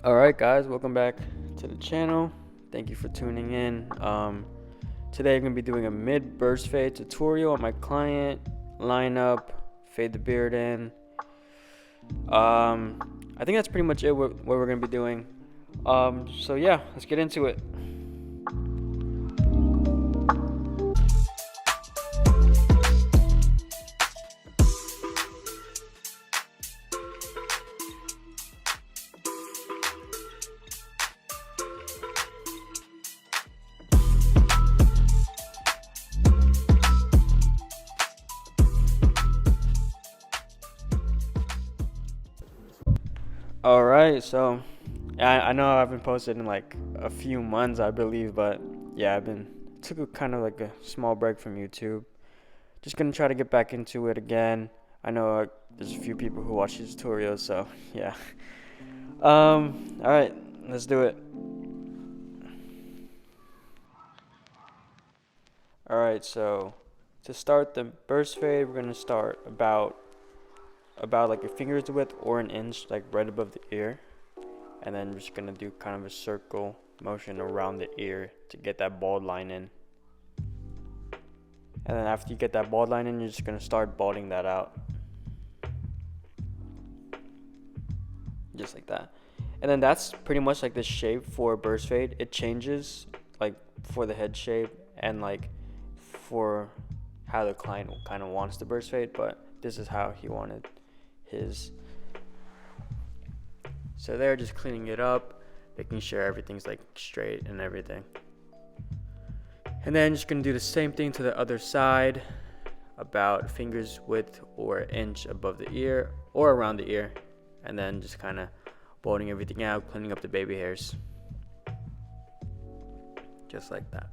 Alright guys, welcome back to the channel. Thank you for tuning in. Today I'm going to be doing a mid burst fade tutorial on my client. Line up, fade the beard in. I think that's pretty much it what we're going to be doing. So yeah, let's get into it. Alright, so I know I haven't posted in like a few months, I believe, but yeah, took a kind of like a small break from YouTube. Just gonna try to get back into it again. I know there's a few people who watch these tutorials, so yeah. Alright, let's do it. Alright, so to start the burst fade, we're gonna start about like a finger's width or an inch, like right above the ear, and then we're just gonna do kind of a circle motion around the ear to get that bald line in. And then after you get that bald line in, you're just gonna start balding that out, just like that. And then that's pretty much like the shape for burst fade. It changes like for the head shape and like for how the client kind of wants the burst fade, but this is how he wanted his. So they're just cleaning it up, making sure everything's like straight and everything. And then just gonna do the same thing to the other side, about finger's width or inch above the ear or around the ear, and then just kind of balding everything out, cleaning up the baby hairs, just like that.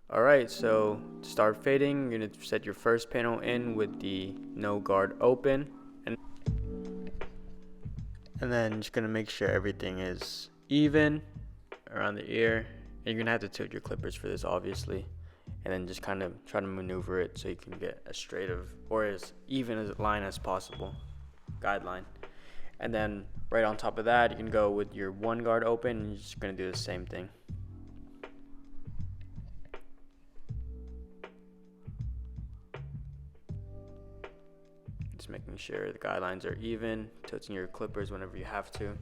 Alright, so to start fading, you're going to set your first panel in with the no guard open, and then just going to make sure everything is even around the ear. And you're going to have to tilt your clippers for this, obviously, and then just kind of try to maneuver it so you can get as straight of or as even a line as possible, guideline. And then right on top of that, you can go with your one guard open, and you're just going to do the same thing. Just making sure the guidelines are even, tilting your clippers whenever you have to.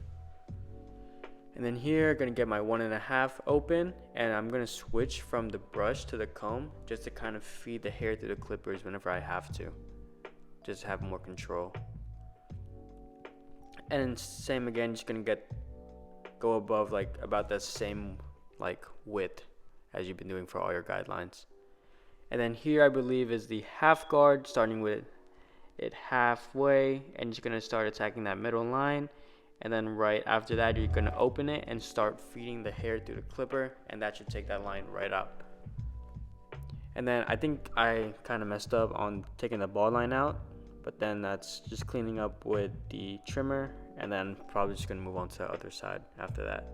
And then here, I'm gonna get my 1.5 open, and I'm gonna switch from the brush to the comb just to kind of feed the hair through the clippers whenever I have to, just to have more control. And same again, just gonna go above like about the same like width as you've been doing for all your guidelines. And then here I believe is the half guard, starting with it halfway, and you're gonna start attacking that middle line. And then right after that, you're gonna open it and start feeding the hair through the clipper, and that should take that line right out. And then I think I kind of messed up on taking the bald line out, but then that's just cleaning up with the trimmer, and then probably just gonna move on to the other side after that.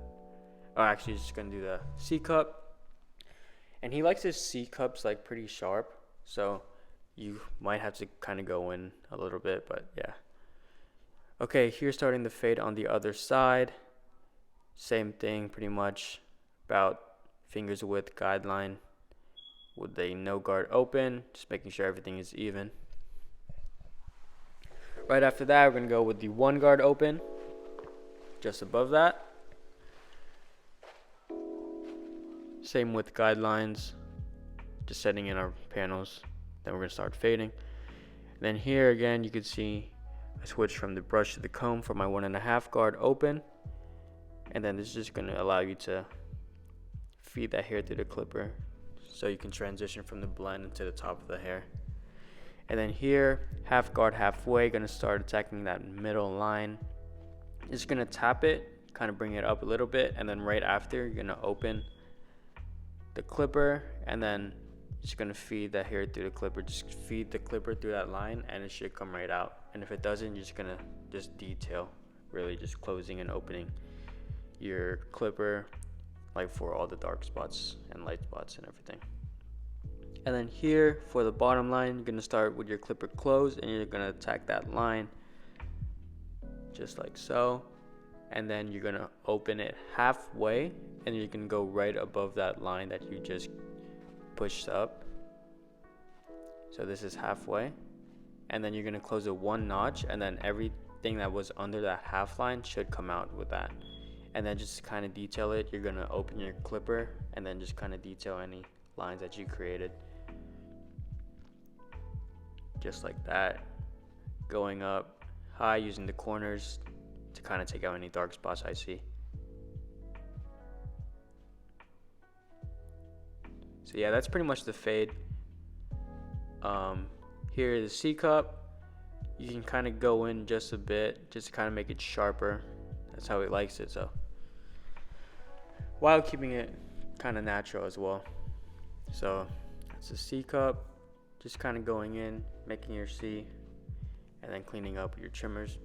Or actually just gonna do the C cup. And he likes his C cups like pretty sharp, so you might have to kind of go in a little bit, but yeah. Okay, here starting the fade on the other side. Same thing pretty much, about fingers width guideline with a no guard open, just making sure everything is even. Right after that, we're gonna go with the one guard open, just above that. Same with guidelines, just setting in our panels. Then we're gonna start fading. And then here again, you can see I switch from the brush to the comb for my 1.5 guard open. And then this is just gonna allow you to feed that hair through the clipper, so you can transition from the blend into the top of the hair. And then here, half guard halfway, gonna start attacking that middle line. Just gonna tap it, kind of bring it up a little bit, and then right after, you're gonna open the clipper, and then just gonna feed that hair through the clipper. Just feed the clipper through that line, and it should come right out. And if it doesn't, you're just gonna detail, really just closing and opening your clipper, like for all the dark spots and light spots and everything. And then here for the bottom line, you're gonna start with your clipper closed and you're gonna attack that line just like so. And then you're gonna open it halfway and you can go right above that line that you just pushed up. So this is halfway. And then you're gonna close it one notch, and then everything that was under that half line should come out with that. And then just kind of detail it, you're gonna open your clipper and then just kind of detail any lines that you created. Just like that. Going up high using the corners to kind of take out any dark spots I see. So yeah, that's pretty much the fade. Here is the C cup. You can kind of go in just a bit, just to kind of make it sharper. That's how he likes it, so. While keeping it kind of natural as well. So that's a C cup, just kind of going in, making your C, and then cleaning up your trimmers.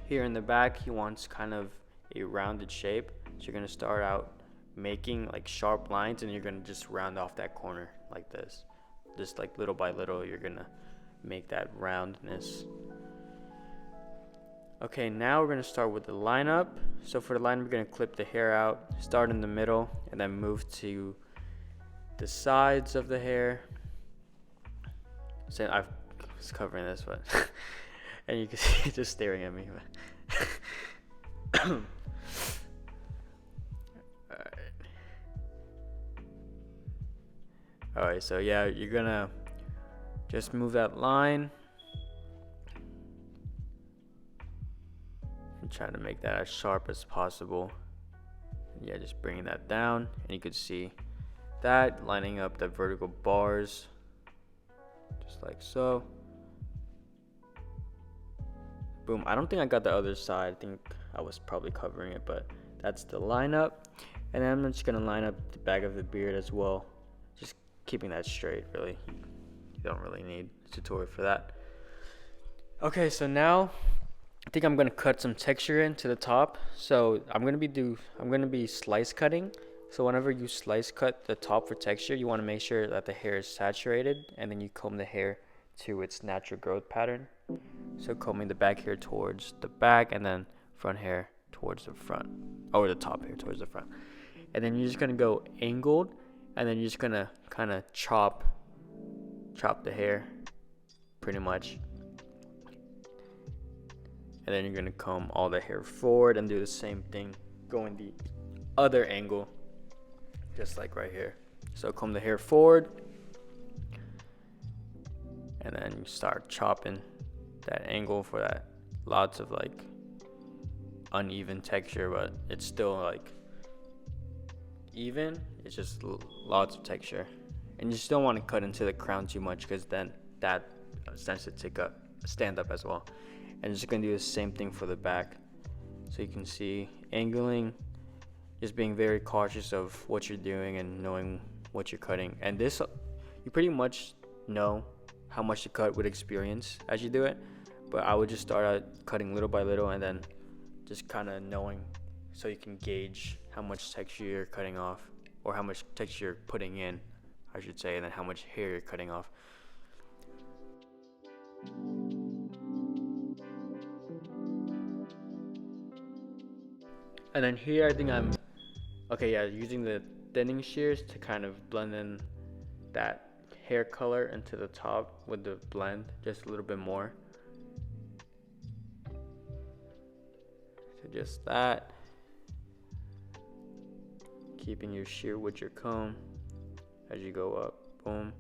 Here in the back, he wants kind of a rounded shape. So you're gonna start out making like sharp lines and you're gonna just round off that corner like this. Just like little by little, you're gonna make that roundness. Okay, now we're gonna start with the lineup. So for the lineup, we're gonna clip the hair out, start in the middle, and then move to the sides of the hair. So I was covering this, but and you can see it just staring at me. Alright, so yeah, you're gonna just move that line and try to make that as sharp as possible. Yeah, just bringing that down, and you could see that lining up the vertical bars just like so. Boom. I don't think I got the other side. I think I was probably covering it, but that's the lineup. And then I'm just gonna line up the back of the beard as well, just keeping that straight. Really, you don't really need a tutorial for that. Okay, so now I think I'm gonna cut some texture into the top. So I'm gonna be slice cutting. So whenever you slice cut the top for texture, you want to make sure that the hair is saturated, and then you comb the hair to its natural growth pattern. So combing the back hair towards the back, and then front hair towards the front, or the top hair towards the front. And then you're just gonna go angled, and then you're just gonna kind of chop the hair, pretty much. And then you're gonna comb all the hair forward and do the same thing, going the other angle, just like right here. So comb the hair forward, and then you start chopping that angle for that. Lots of like uneven texture, but it's still like even. It's just lots of texture, and you just don't want to cut into the crown too much, because then that starts to stand up as well. And just gonna do the same thing for the back. So you can see angling, just being very cautious of what you're doing and knowing what you're cutting. And this, you pretty much know how much to cut with experience as you do it. But I would just start out cutting little by little, and then just kind of knowing, so you can gauge how much texture you're cutting off, or how much texture you're putting in, I should say, and then how much hair you're cutting off. And then here I think I'm using the thinning shears to kind of blend in that hair color into the top with the blend just a little bit more. So just that, keeping your shear with your comb as you go up. Boom.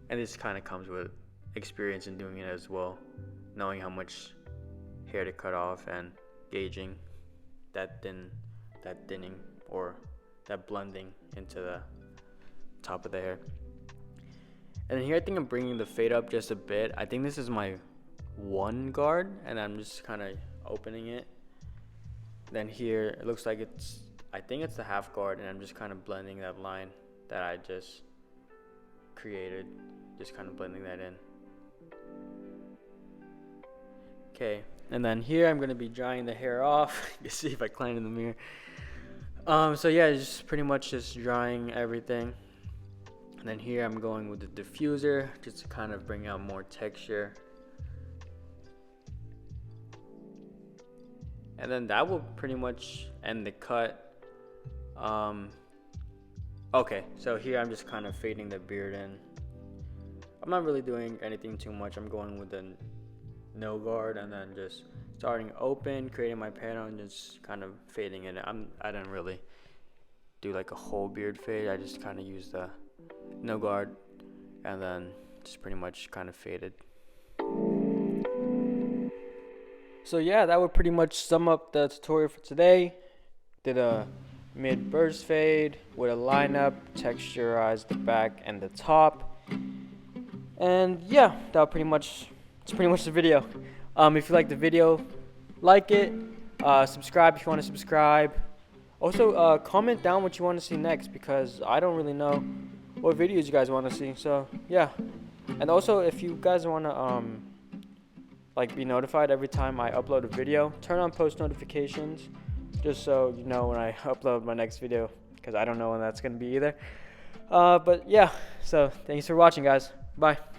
And this kind of comes with experience in doing it as well, knowing how much hair to cut off and gauging that thinning or that blending into the top of the hair. And then here I think I'm bringing the fade up just a bit. I think this is my one guard, and I'm just kind of opening it. Then here it looks like I think it's the half guard, and I'm just kind of blending that line that I just created, just kind of blending that in. Okay, And then here I'm gonna be drying the hair off. You can see if I climb in the mirror. So yeah, just pretty much just drying everything. And then here I'm going with the diffuser just to kind of bring out more texture. And then that will pretty much end the cut. Okay, so here I'm just kind of fading the beard in. I'm not really doing anything too much. I'm going with the no guard and then just starting open, creating my panel, and just kind of fading it. I didn't really do like a whole beard fade. I just kind of used the no guard and then just pretty much kind of faded. So yeah, that would pretty much sum up the tutorial for today. Did a mid burst fade with a lineup, texturized the back and the top, and yeah, it's pretty much the video. If you like the video, like it, subscribe if you want to subscribe. Also, comment down what you want to see next, because I don't really know what videos you guys want to see. So yeah, and also if you guys want to like be notified every time I upload a video, turn on post notifications, just so you know when I upload my next video, because I don't know when that's gonna be either. But yeah, so thanks for watching, guys. Bye.